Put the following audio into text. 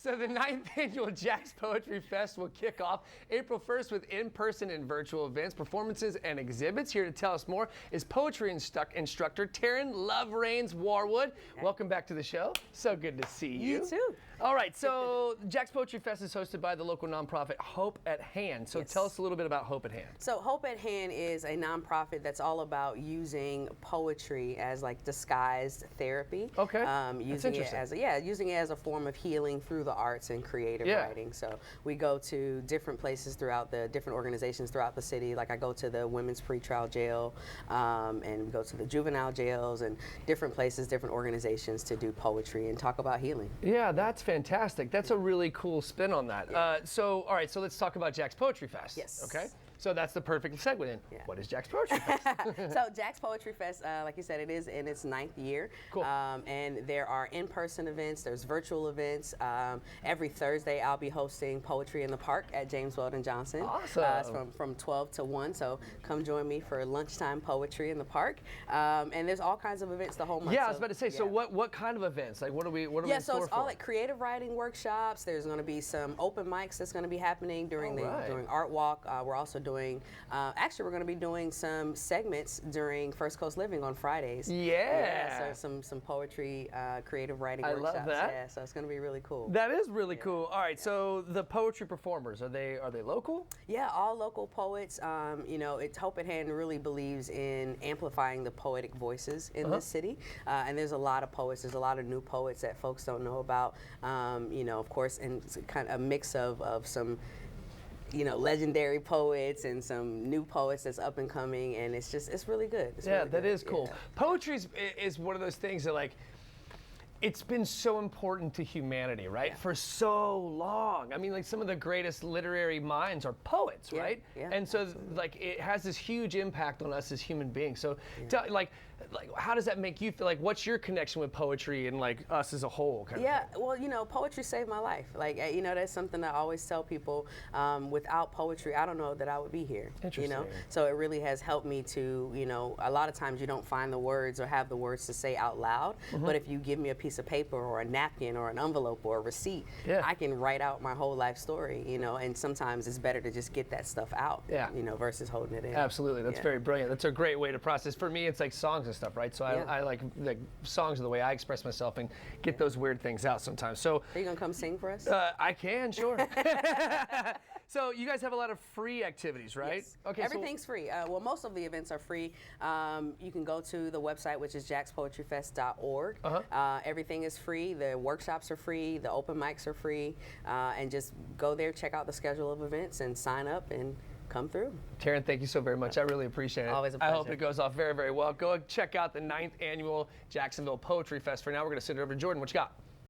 So the 9th annual Jax Poetry Fest will kick off April 1st with in-person and virtual events, performances, and exhibits. Here to tell us more is poetry instructor Taryn Love Rains Warwood. Welcome back to the show. So good to see you. You too. All right, so Jax Poetry Fest is hosted by the local nonprofit Hope at Hand. So tell us a little bit about Hope at Hand. So Hope at Hand is a nonprofit that's all about using poetry as like disguised therapy. Okay, using it as using it as a form of healing through the arts and creative writing. So we go to different places throughout the different organizations throughout the city. Like I go to the women's pretrial jail, and we go to the juvenile jails and different places, different organizations to do poetry and talk about healing. Yeah, that's fantastic. That's a really cool spin on that. All right, so let's talk about Jax Poetry Fest. Yes. Okay. So that's the perfect segue in. Yeah. What is Jax Poetry Fest? So Jax Poetry Fest, like you said, it is in its 9th year. Cool. And there are in-person events, there's virtual events. Every Thursday I'll be hosting Poetry in the Park at James Weldon Johnson. Awesome. From 12 to 1, so come join me for lunchtime poetry in the park. And there's all kinds of events the whole month. Yeah, I was about to say, so what kind of events? Like what are we in so store it's all for? like creative writing workshops. There's going to be some open mics that's going to be happening during during Art Walk. We're also doing actually, we're going to be doing some segments during First Coast Living on Fridays. Yeah. So some poetry, creative writing I workshops. love that. Yeah, so it's going to be really cool. That is really cool. All right, so the poetry performers, are they local? Yeah, all local poets. Hope at Hand really believes in amplifying the poetic voices in this city. And there's a lot of poets. There's a lot of new poets that folks don't know about. Of course, and it's kind of a mix of some legendary poets and some new poets that's up and coming, and it's really good. It's really that good. is cool. Poetry is one of those things that it's been so important to humanity, right? For so long. I mean, some of the greatest literary minds are poets, right? Yeah, and so it has this huge impact on us as human beings. So how does that make you feel? What's your connection with poetry and us as a whole? Well, poetry saved my life. That's something I always tell people. Without poetry, I don't know that I would be here. Interesting. So it really has helped me to, a lot of times you don't find the words or have the words to say out loud, but if you give me a piece of paper or a napkin or an envelope or a receipt, I can write out my whole life story, and sometimes it's better to just get that stuff out, versus holding it in. Absolutely, that's very brilliant. That's a great way to process. For me, it's like songs and stuff, right? So I like songs are the way I express myself and get those weird things out sometimes. So are you gonna come sing for us? I can, sure. So you guys have a lot of free activities, right? Yes. Okay. Everything's free. Well, most of the events are free. You can go to the website, which is jaxpoetryfest.org. Everything is free. The workshops are free. The open mics are free. And just go there, check out the schedule of events, and sign up and come through. Taryn, thank you so very much. I really appreciate it. Always a pleasure. I hope it goes off very, very well. Go check out the 9th annual Jacksonville Poetry Fest. For now, we're going to send it over to Jordan. What you got?